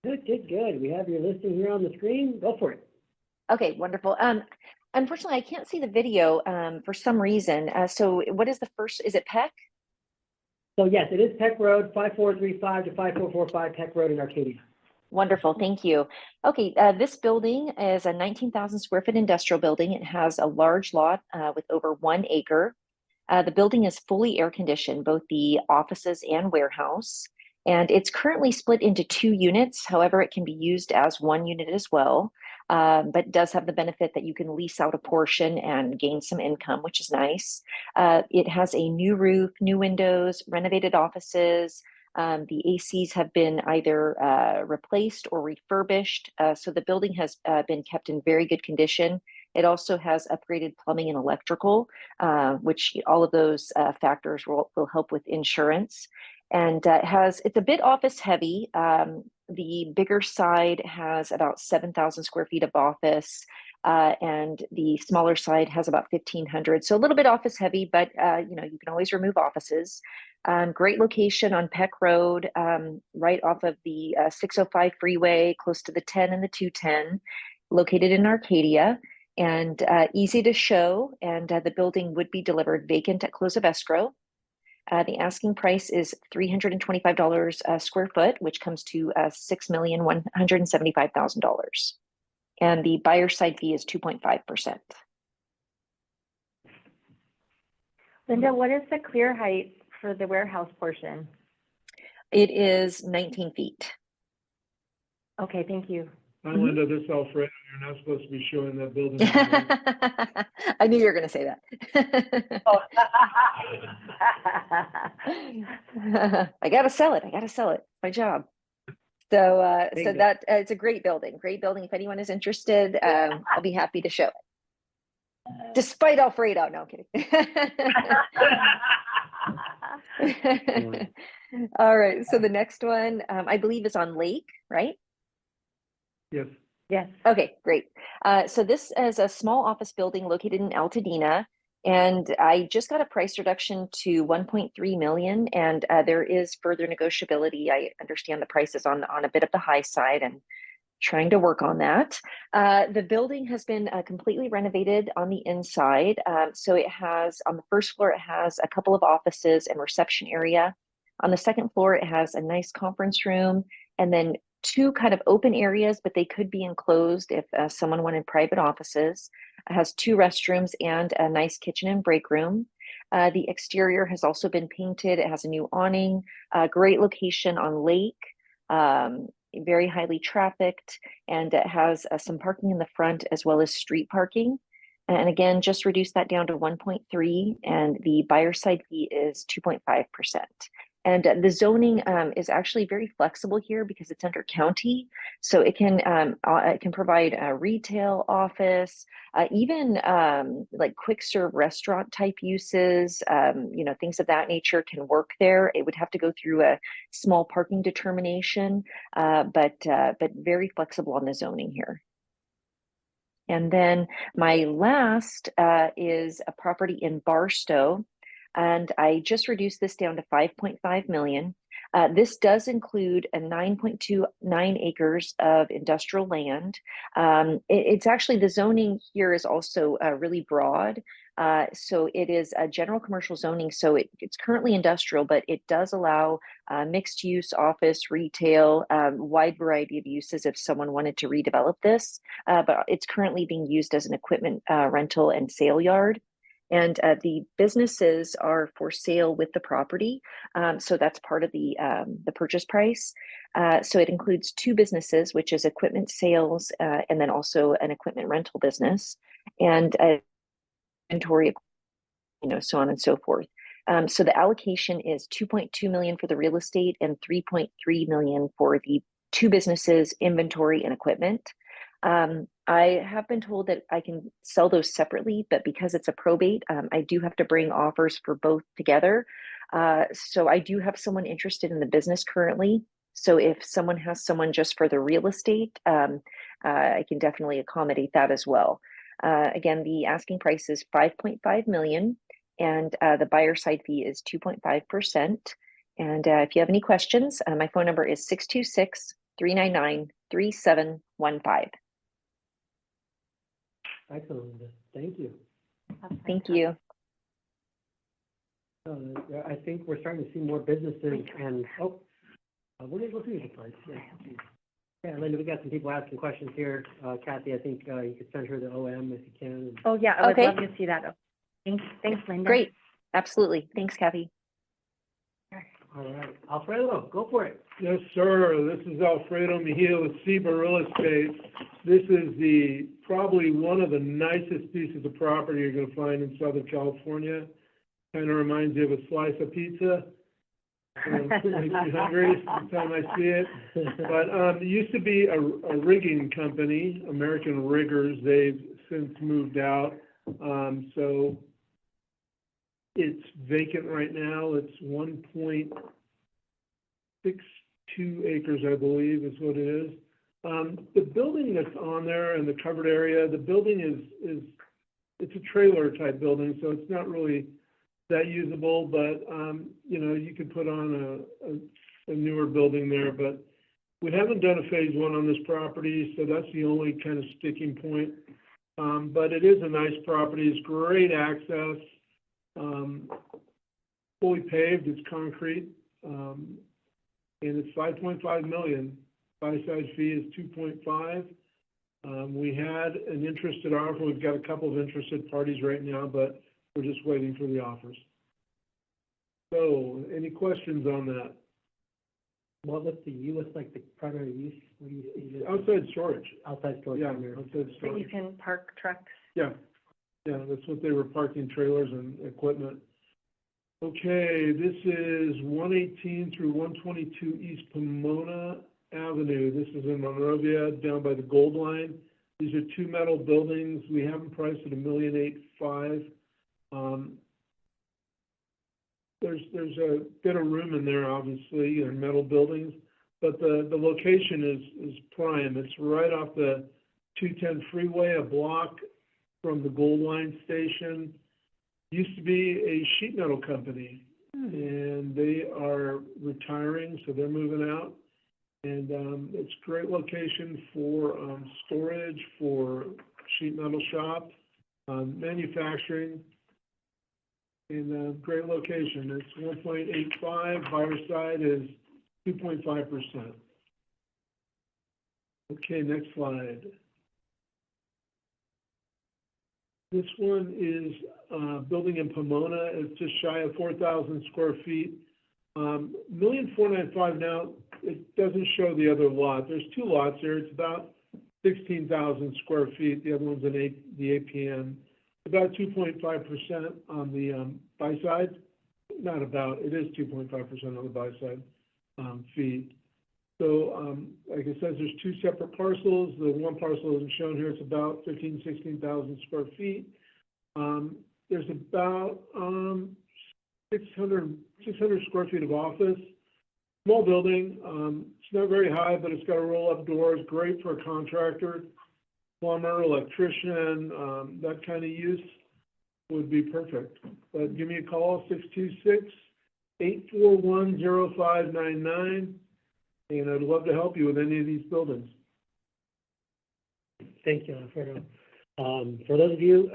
Good. We have your listing here on the screen. Go for it. Okay, wonderful. Unfortunately, I can't see the video for some reason. So what is the first? Is it Peck? So yes, it is Peck Road, 5435 to 5445 Peck Road in Arcadia. Wonderful, thank you. Okay, this building is a 19,000 square foot industrial building. It has a large lot with over 1 acre. The building is fully air conditioned, both the offices and warehouse. And it's currently split into 2 units. However, it can be used as 1 unit as well, but does have the benefit that you can lease out a portion and gain some income, which is nice. It has a new roof, new windows, renovated offices. The ACs have been either replaced or refurbished. So the building has been kept in very good condition. It also has upgraded plumbing and electrical, which all of those factors will help with insurance. And it's a bit office heavy. The bigger side has about 7,000 square feet of office, and the smaller side has about 1,500. So a little bit office heavy, but you can always remove offices. Great location on Peck Road, right off of the 605 freeway, close to the 10 and the 210, located in Arcadia, and easy to show. And the building would be delivered vacant at close of escrow. The asking price is $325 a square foot, which comes to $6,175,000. And the buyer side fee is 2.5%. Linda, what is the clear height for the warehouse portion? It is 19 feet. Okay, thank you. Hi, Linda, this is Alfredo. You're not supposed to be showing that building. I knew you were going to say that. I got to sell it. My job. So, it's a great building. If anyone is interested, I'll be happy to show it. Despite Alfredo, no, I'm kidding. All right. So the next one, I believe, is on Lake, right? Yes. Yes. Okay, great. So this is a small office building located in Altadena, and I just got a price reduction to 1.3 million, and there is further negotiability. I understand the price is on a bit of the high side, and trying to work on that. The building has been completely renovated on the inside. So it has, on the first floor, it has a couple of offices and reception area. On the second floor, it has a nice conference room, and then 2 kind of open areas, but they could be enclosed if someone wanted private offices. It has 2 restrooms and a nice kitchen and break room. The exterior has also been painted. It has a new awning, great location on Lake, very highly trafficked, and it has some parking in the front as well as street parking. And again, just reduce that down to 1.3, and the buyer side fee is 2.5%. And the zoning is actually very flexible here because it's under county, so it can provide a retail, office, even like quick serve restaurant type uses. Things of that nature can work there. It would have to go through a small parking determination, but very flexible on the zoning here. And then my last is a property in Barstow. And I just reduced this down to 5.5 million. This does include a 9.29 acres of industrial land. It's actually, the zoning here is also really broad. So it is a general commercial zoning. So it's currently industrial, but it does allow mixed use, office, retail, wide variety of uses if someone wanted to redevelop this. But it's currently being used as an equipment rental and sale yard. And the businesses are for sale with the property. So that's part of the purchase price. So it includes 2 businesses, which is equipment sales and then also an equipment rental business, and inventory, so on and so forth. So the allocation is 2.2 million for the real estate and 3.3 million for the 2 businesses, inventory and equipment. I have been told that I can sell those separately, but because it's a probate, I do have to bring offers for both together. So I do have someone interested in the business currently. So if someone has someone just for the real estate, I can definitely accommodate that as well. Again, the asking price is 5.5 million, and the buyer side fee is 2.5%. And if you have any questions, my phone number is 626-399-3715. Excellent, Linda. Thank you. Thank you. I think we're starting to see more businesses and, what is the price? Yeah, Linda, we got some people asking questions here. Kathy, I think you could send her the OM if you can. Oh, yeah, I would Okay. love to see that. Thanks, Linda. Great. Absolutely. Thanks, Kathy. All right, Alfredo, go for it. Yes, sir. This is Alfredo Mejia with Seba Real Estate. This is probably one of the nicest pieces of property you're gonna find in Southern California. Kind of reminds you of a slice of pizza. Makes me hungry every time I see it. But it used to be a rigging company, American Riggers. They've since moved out. So it's vacant right now. It's 1.62 acres, I believe, is what it is. The building that's on there and the covered area, the building is it's a trailer type building, so it's not really that usable, but, you know, you could put on a newer building there, but we haven't done a phase one on this property, so that's the only kind of sticking point. But it is a nice property, it's great access, fully paved, it's concrete, and it's 5.5 million. Buy-side fee is 2.5. We had an interested offer, we've got a couple of interested parties right now, but we're just waiting for the offers. So, any questions on that? What's like the primary use? What do you see? Outside storage. Outside storage. Yeah, primary. outside That you storage. can park trucks. Yeah, that's what they were parking trailers and equipment. Okay, this is 118 through 122 East Pomona Avenue. This is in Monrovia, down by the Gold Line. These are two metal buildings. We have them priced at $1,850,000. There's a bit of room in there, obviously, in metal buildings, but the location is prime. It's right off the 210 freeway, a block from the Gold Line station. Used to be a sheet metal company, and they are retiring, so they're moving out. And it's a great location for storage, for sheet metal shop, manufacturing, and great location. It's 1.85, buyer side is 2.5%. Okay, next slide. This one is building in Pomona. It's just shy of 4,000 square feet. $1,495,000 now. It doesn't show the other lot. There's two lots here. It's about 16,000 square feet. The other one's in the APN. About 2.5% on the buy side. Not about, it is 2.5% on the buy side fee. So, like I said, there's two separate parcels. The one parcel isn't shown here. It's about 16,000 square feet. There's about 600 square feet of office. Small building. It's not very high, but it's got a roll-up door. It's great for a contractor, plumber, electrician, that kind of use would be perfect. But give me a call, 626-841-0599, and I'd love to help you with any of these buildings. Thank you, Alfredo. For those of you,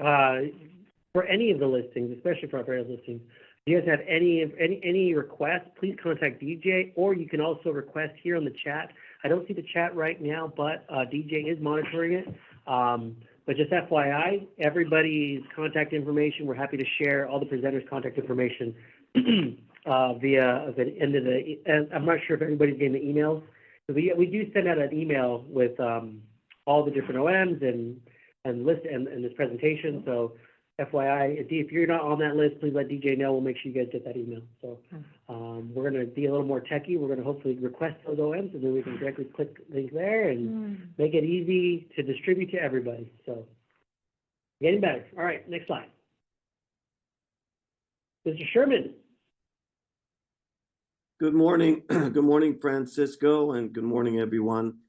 for any of the listings, especially for Alfredo's listings, if you guys have any requests, please contact DJ, or you can also request here on the chat. I don't see the chat right now, but DJ is monitoring it. But just FYI, everybody's contact information, we're happy to share all the presenters' contact information via the end of the, and I'm not sure if everybody's getting the emails. So we do send out an email with all the different OMs and list and this presentation. So FYI, if you're not on that list, please let DJ know. We'll make sure you guys get that email. So we're going to be a little more techie. We're going to hopefully request those OMs, and then we can directly click link there and make it easy to distribute to everybody. So getting better. All right, next slide. Mr. Sherman. Good morning. Good morning, Francisco, and good morning, everyone.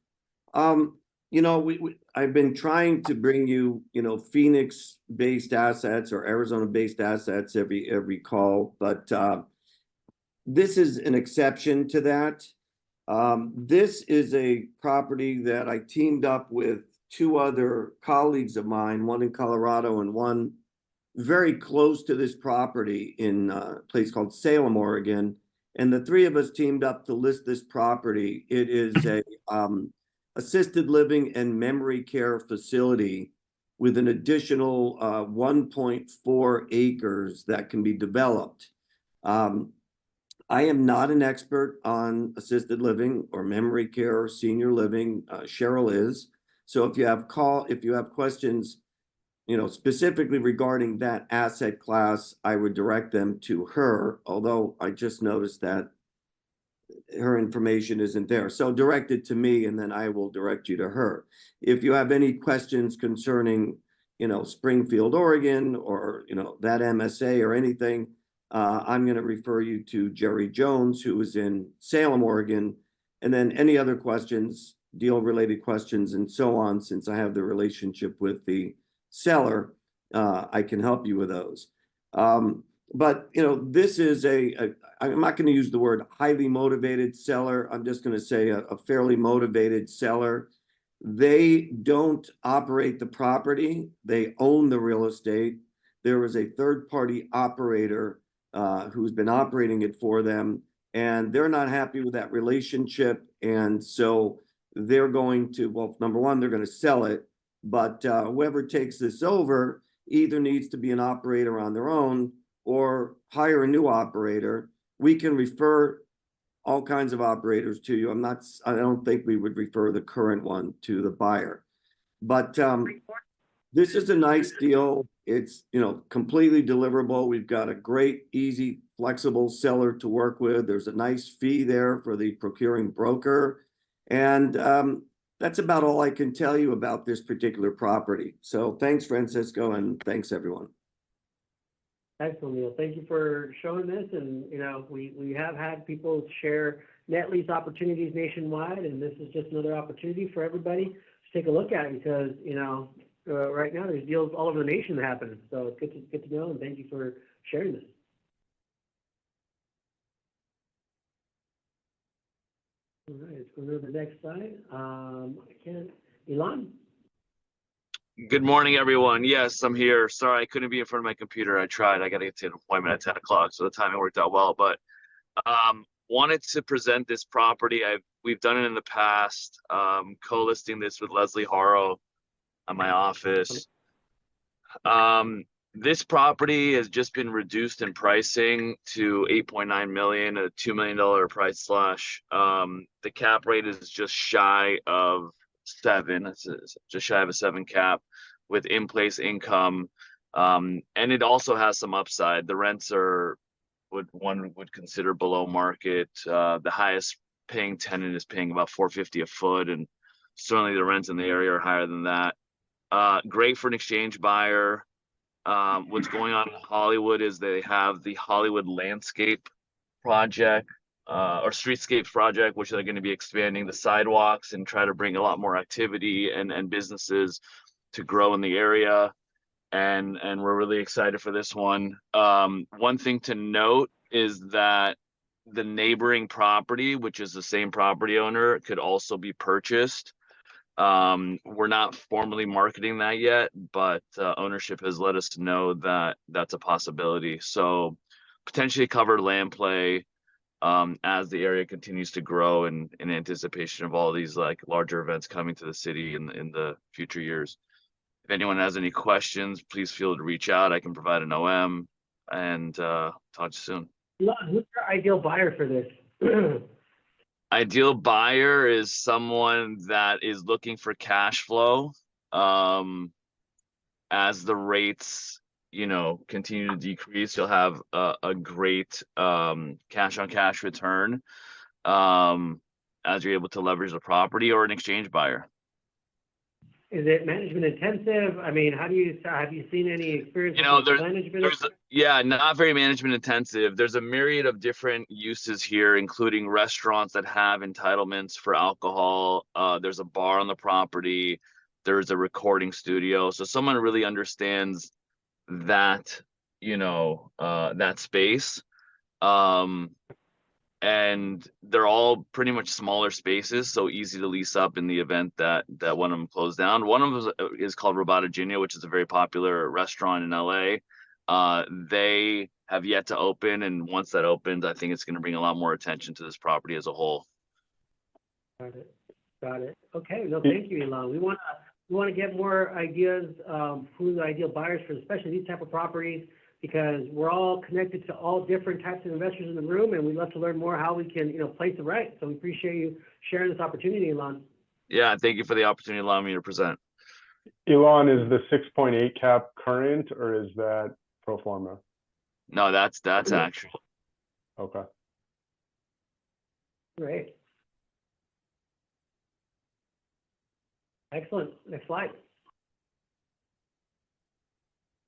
You you know, I've been trying to bring you, you know, Phoenix-based assets or Arizona-based assets every call, but this is an exception to that. This is a property that I teamed up with two other colleagues of mine, one in Colorado and one very close to this property in a place called Salem, Oregon. And the three of us teamed up to list this property. It is a assisted living and memory care facility with an additional 1.4 acres that can be developed. I am not an expert on assisted living or memory care or senior living. Cheryl is. So if you have questions, you know, specifically regarding that asset class, I would direct them to her, although I just noticed that her information isn't there. So direct it to me and then I will direct you to her. If you have any questions concerning, you know, Springfield, Oregon, or, you know, that MSA or anything, I'm going to refer you to Jerry Jones, who is in Salem, Oregon. And then any other questions, deal-related questions and so on, since I have the relationship with the seller, I can help you with those. But, you know, this is I'm not going to use the word highly motivated seller. I'm just going to say a fairly motivated seller. They don't operate the property. They own the real estate. There is a third-party operator who's been operating it for them, and they're not happy with that relationship. And so they're going to, well, number one, they're going to sell it, but whoever takes this over either needs to be an operator on their own or hire a new operator. We can refer all kinds of operators to you. I don't think we would refer the current one to the buyer, but this is a nice deal. It's, you know, completely deliverable. We've got a great, easy, flexible seller to work with. There's a nice fee there for the procuring broker. And that's about all I can tell you about this particular property. So thanks, Francisco, and thanks, everyone. Excellent, Neil. Thank you for showing this. And, you know, we have had people share net lease opportunities nationwide, and this is just another opportunity for everybody to take a look at, because, you know, right now there's deals all over the nation that happen. So it's good to know, and thank you for sharing this. All right, let's go to the next slide. Elon? Good morning, everyone. Yes, I'm here. Sorry, I couldn't be in front of my computer. I tried. I got to get to an appointment at 10 o'clock, so the timing worked out well. But wanted to present this property. We've done it in the past, co-listing this with Leslie Haro at my office. This property has just been reduced in pricing to $8.9 million, a $2 million price slash. The cap rate is just shy of 7. It's just shy of a 7 cap with in-place income. And it also has some upside. The rents are what one would consider below market. The highest paying tenant is paying about $450 a foot, and certainly the rents in the area are higher than that. Great for an exchange buyer. What's going on in Hollywood is they have the Hollywood Landscape Project or Streetscapes Project, which they're going to be expanding the sidewalks and try to bring a lot more activity and businesses to grow in the area. And we're really excited for this one. One thing to note is that the neighboring property, which is the same property owner, could also be purchased. We're not formally marketing that yet, but ownership has let us know that that's a possibility. So potentially cover land play as the area continues to grow in anticipation of all these like larger events coming to the city in the future years. If anyone has any questions, please feel free to reach out. I can provide an OM, and talk to you soon. Who's your ideal buyer for this? Ideal buyer is someone that is looking for cash flow. As the rates, you know, continue to decrease, you'll have a great cash on cash return as you're able to leverage the property, or an exchange buyer. Is it management intensive? I mean, have you seen any experience You know, with management? yeah, not very management intensive. There's a myriad of different uses here, including restaurants that have entitlements for alcohol. There's a bar on the property. There's a recording studio. So someone really understands that, that space. Um, and they're all pretty much smaller spaces, so easy to lease up in the event that one of them closed down. One of them is called Robata, which is a very popular restaurant in LA. They have yet to open, and once that opens, I think it's going to bring a lot more attention to this property as a whole. Got it. Got it. Okay. No, thank you, Elon. We want to get more ideas, who the ideal buyers for, especially these type of properties, because we're all connected to all different types of investors in the room, and we'd love to learn more how we can, place it right. So we appreciate you sharing this opportunity, Elon. Yeah, thank you for the opportunity to allow me to present. Elon, is the 6.8 cap current or is that pro forma? No, that's actual. Okay. Great. Excellent. Next slide.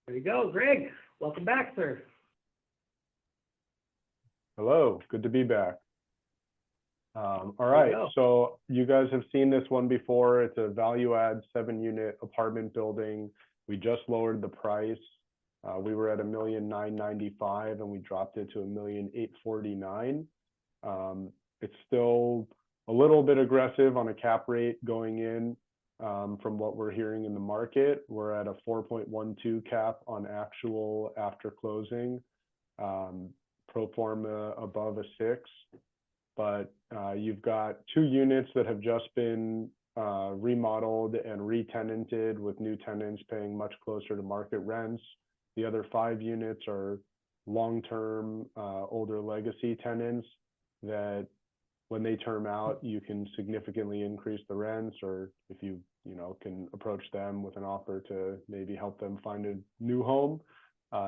There you go, Greg. Welcome back, sir. Hello, good to be back. All There right, you go. so you guys have seen this one before. It's a value add 7-unit apartment building. We just lowered the price. We were at $1,995,000 and we dropped it to $1,849,000. It's still a little bit aggressive on a cap rate going in. From what we're hearing in the market, we're at a 4.12 cap on actual after closing, pro forma above a 6. But you've got 2 units that have just been remodeled and re-tenanted with new tenants paying much closer to market rents. The other 5 units are long-term, older legacy tenants that when they term out, you can significantly increase the rents, or if you can approach them with an offer to maybe help them find a new home,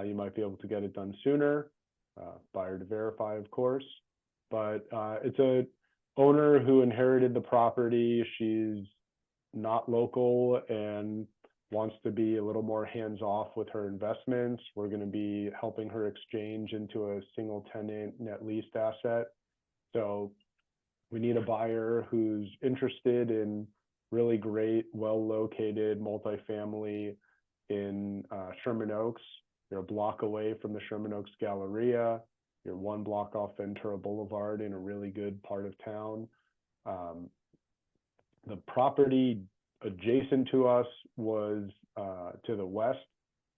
you might be able to get it done sooner. Buyer to verify, of course. But it's a owner who inherited the property. She's not local and wants to be a little more hands-off with her investments. We're going to be helping her exchange into a single tenant net leased asset. So we need a buyer who's interested in really great, well-located multifamily in Sherman Oaks. You're a block away from the Sherman Oaks Galleria. You're 1 block off Ventura Boulevard in a really good part of town. The property adjacent to us was, to the west,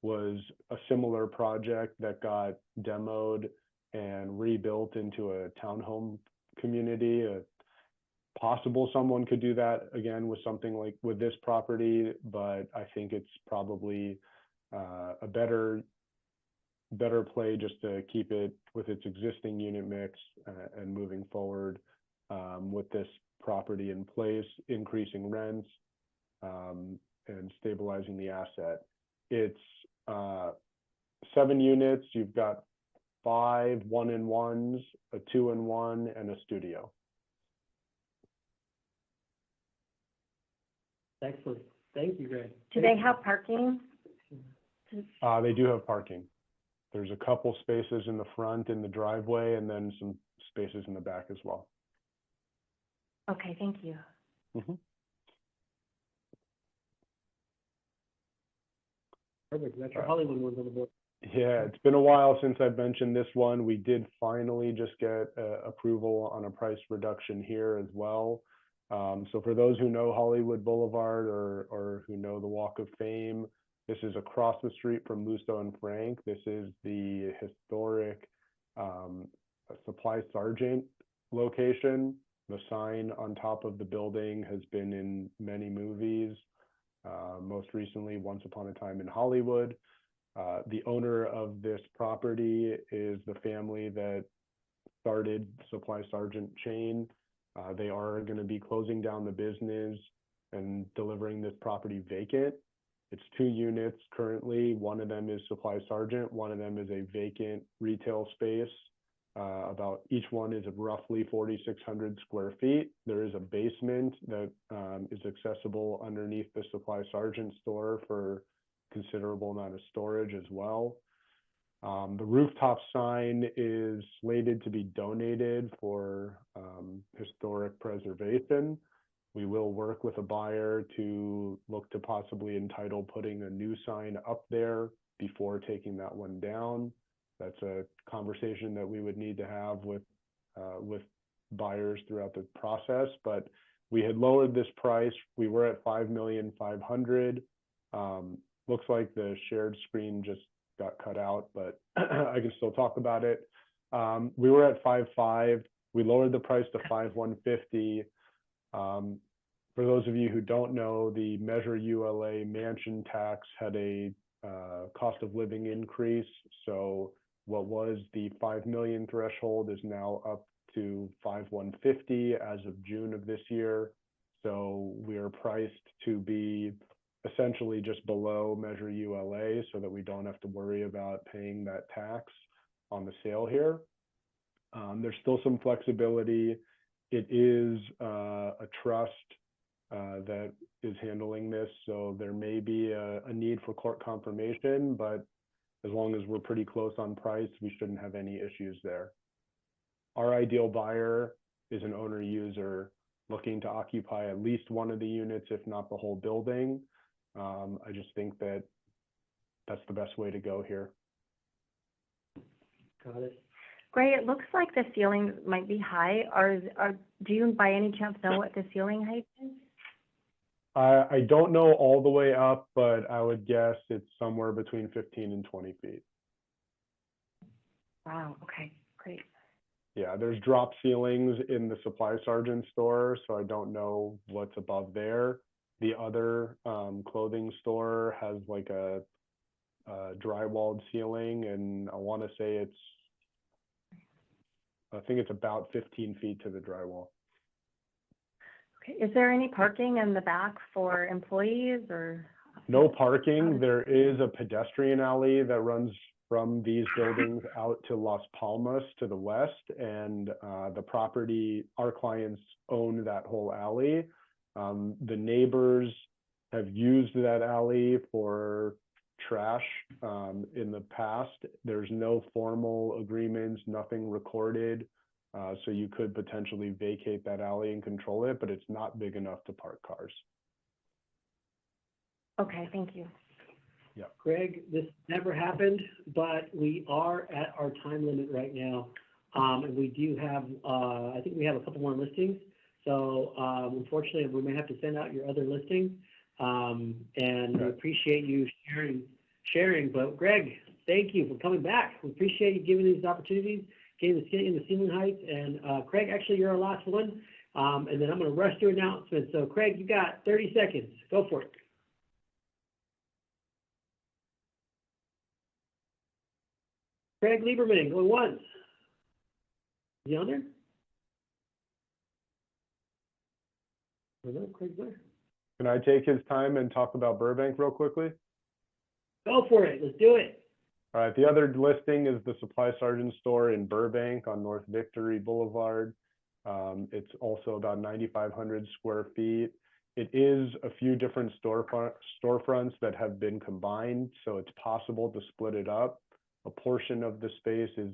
was a similar project that got demoed and rebuilt into a townhome community. Possible someone could do that again with something like with this property, but I think it's probably a better play just to keep it with its existing unit mix and moving forward with this property in place, increasing rents and stabilizing the asset. It's 7 units. You've got 5 1-in-1s, a 2-in-1, and a studio. Excellent. Thank you, Greg. Do they have parking? They do have parking. There's a couple spaces in the front in the driveway and then some spaces in the back as well. Okay, thank you. Mm-hmm. Perfect. That's your Hollywood ones on the board. Yeah, it's been a while since I've mentioned this one. We did finally just get approval on a price reduction here as well. So for those who know Hollywood Boulevard or who know the Walk of Fame, this is across the street from Musto and Frank. This is the historic Supply Sergeant location. The sign on top of the building has been in many movies, most recently Once Upon a Time in Hollywood. The owner of this property is the family that started Supply Sergeant chain. They are going to be closing down the business and delivering this property vacant. It's 2 units currently. One of them is Supply Sergeant. One of them is a vacant retail space. About each one is roughly 4,600 square feet. There is a basement that is accessible underneath the Supply Sergeant store for considerable amount of storage as well. The rooftop sign is slated to be donated for historic preservation. We will work with a buyer to look to possibly entitle putting a new sign up there before taking that one down. That's a conversation that we would need to have with buyers throughout the process, but we had lowered this price. We were at $5,500,000. Looks like the shared screen just got cut out, but I can still talk about it. We were at 5.5. We lowered the price to 5,150. For those of you who don't know, the Measure ULA mansion tax had a cost of living increase. So what was the 5 million threshold is now up to 5,150 as of June of this year. So we are priced to be essentially just below Measure ULA so that we don't have to worry about paying that tax on the sale here. There's still some flexibility. It is a trust that is handling this, so there may be a need for court confirmation, but as long as we're pretty close on price, we shouldn't have any issues there. Our ideal buyer is an owner user looking to occupy at least one of the units, if not the whole building. I just think that that's the best way to go here. Got it. Gray, it looks like the ceilings might be high. Do you by any chance know what the ceiling height is? I don't know all the way up, but I would guess it's somewhere between 15 and 20 feet. Wow, okay, great. Yeah, there's drop ceilings in the Supply Sergeant store, so I don't know what's above there. The other clothing store has like a drywalled ceiling, and I want to say I think it's about 15 feet to the drywall. Okay, is there any parking in the back for employees or? No parking. There is a pedestrian alley that runs from these buildings out to Las Palmas to the west, and the property, our clients own that whole alley. The neighbors have used that alley for trash in the past. There's no formal agreements, nothing recorded. So you could potentially vacate that alley and control it, but it's not big enough to park cars. Okay, thank you. Yeah. Greg, this never happened, but we are at our time limit right now. And we do have, I think we have a couple more listings. So unfortunately, we may have to send out your other listing. And we appreciate you sharing. But Greg, thank you for coming back. We appreciate you giving these opportunities, getting the ceiling heights. And Craig, actually, you're our last one. And then I'm going to rush through announcements. So Craig, you got 30 seconds. Go for it. Craig Lieberman, going once. Is he on there? I don't know, Craig's there. Can I take his time and talk about Burbank real quickly? Go for it. Let's do it. All right. The other listing is the Supply Sergeant store in Burbank on North Victory Boulevard. It's also about 9,500 square feet. It is a few different storefronts that have been combined, so it's possible to split it up. A portion of the space is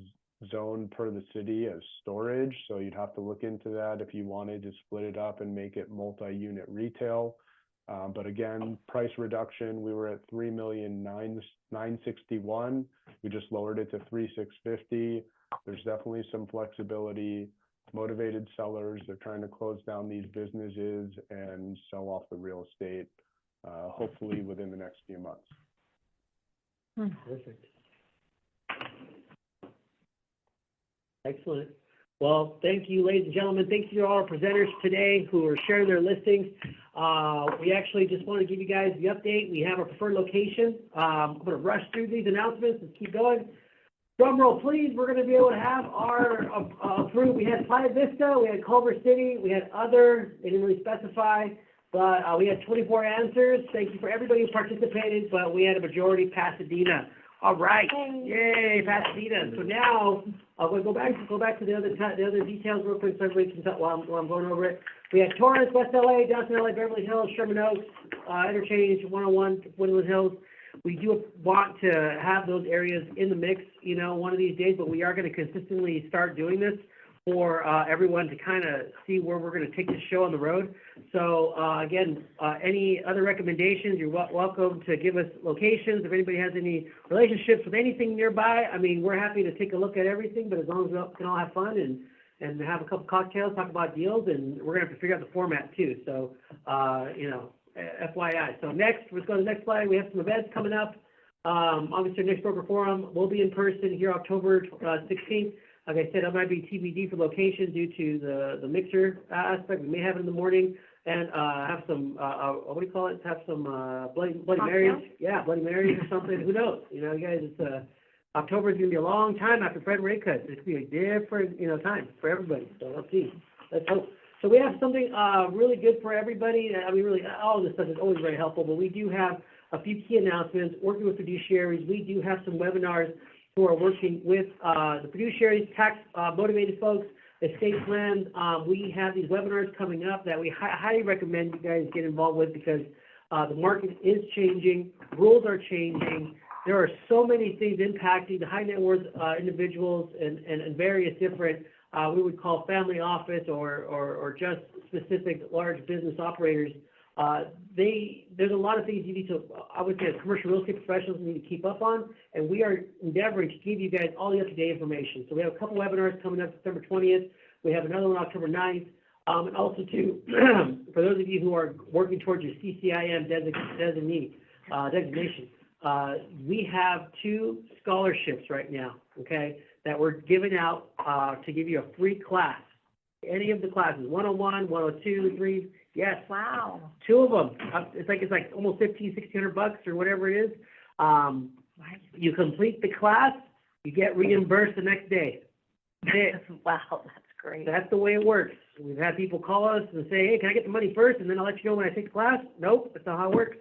zoned per the city as storage, so you'd have to look into that if you wanted to split it up and make it multi-unit retail. But again, price reduction, we were at $3,961,000. We just lowered it to $3,650,000. There's definitely some flexibility. Motivated sellers, they're trying to close down these businesses and sell off the real estate, hopefully within the next few months. Perfect. Excellent. Well, thank you, ladies and gentlemen. Thank you to all our presenters today who are sharing their listings. We actually just want to give you guys the update. We have our preferred location. I'm going to rush through these announcements. Let's keep going. Drum roll, please. We're going to be able to have our approved. We had Playa Vista, we had Culver City, we had other. They didn't really specify, but we had 24 answers. Thank you for everybody who participated, but we had a majority Pasadena. All right. Yay, Pasadena. So now We'll go back to the other details real quick, so everybody can tell while I'm going over it. We have Torrance, West LA, Downtown LA, Beverly Hills, Sherman Oaks, Interchange, 101, Woodland Hills. We do want to have those areas in the mix, you know, one of these days, but we are going to consistently start doing this for everyone to kind of see where we're going to take the show on the road. So again, any other recommendations, you're welcome to give us locations. If anybody has any relationships with anything nearby, I mean, we're happy to take a look at everything, but as long as we can all have fun and have a couple cocktails, talk about deals, and we're going to have to figure out the format too. So, you know, FYI. So next, let's go to the next slide. We have some events coming up. Obviously, our next broker forum will be in person here October 16th. Like I said, it might be TBD for location due to the mixer aspect. We may have it in the morning and have some, what do you call it? Have some Bloody Marys. Yeah, Bloody Marys or something. Who knows? You know, you guys, it's October is going to be a long time after February cuts. It's going to be a different, you know, time for everybody. So let's see. Let's hope. So we have something really good for everybody. I mean, really, all of this stuff is always very helpful, but we do have a few key announcements. Working with fiduciaries, we do have some webinars who are working with the fiduciaries, tax motivated folks, estate plan. We have these webinars coming up that we highly recommend you guys get involved with because the market is changing, rules are changing. There are so many things impacting the high net worth individuals and various different we would call family office or just specific large business operators. There's a lot of things you need to, I would say, as commercial real estate professionals, need to keep up on, and we are endeavoring to give you guys all the up-to-date information. So we have a couple webinars coming up September 20th. We have another one October 9th. And also, too, for those of you who are working towards your CCIM designation, we have 2 scholarships right now, okay, that we're giving out to give you a free class. Any of the classes, 101, 102, 3, yes. Wow. 2 of them. It's like almost $1,600 or whatever it is. You complete the class, you get reimbursed the next day. Wow, that's great. That's the way it works. We've had people call us and say, hey, can I get the money first, and then I'll let you know when I take the class? Nope, that's not how it works.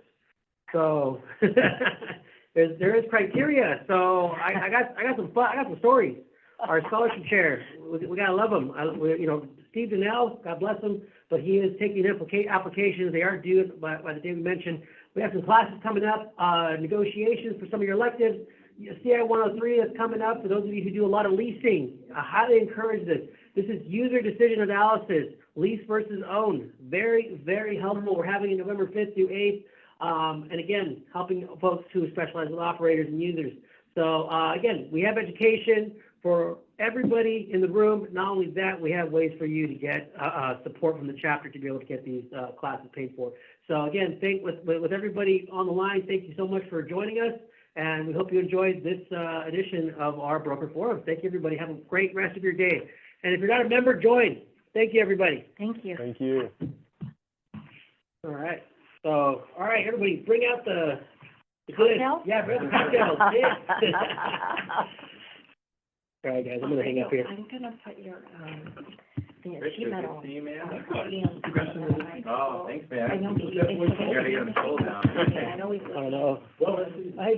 So there is criteria. So I got some stories. Our scholarship chair, we gotta love him. You know, Steve Donnell, God bless him, but he is taking applications. They are due by the day we mentioned. We have some classes coming up, negotiations for some of your electives. CI 103 is coming up for those of you who do a lot of leasing. I highly encourage this. This is user decision analysis, lease versus own. Very, very helpful. We're having it November 5th through 8th. And again, helping folks who specialize with operators and users. So again, we have education for everybody in the room. Not only that, we have ways for you to get support from the chapter to be able to get these classes paid for. So again, with everybody on the line, thank you so much for joining us. And we hope you enjoyed this edition of our Broker Forum. Thank you, everybody. Have a great rest of your day. And if you're not a member, join. Thank you, everybody. Thank you. Thank you. All right. So, all right, everybody, bring out the Cocktails? Yeah, bring out the cocktails. All right, guys, I'm going to hang up here. I'm going to put your the Rich, sheet good metal. to see you, man. Podium. Oh, thanks, man. I know. You gotta get them sold now. I know we. I know. Well, I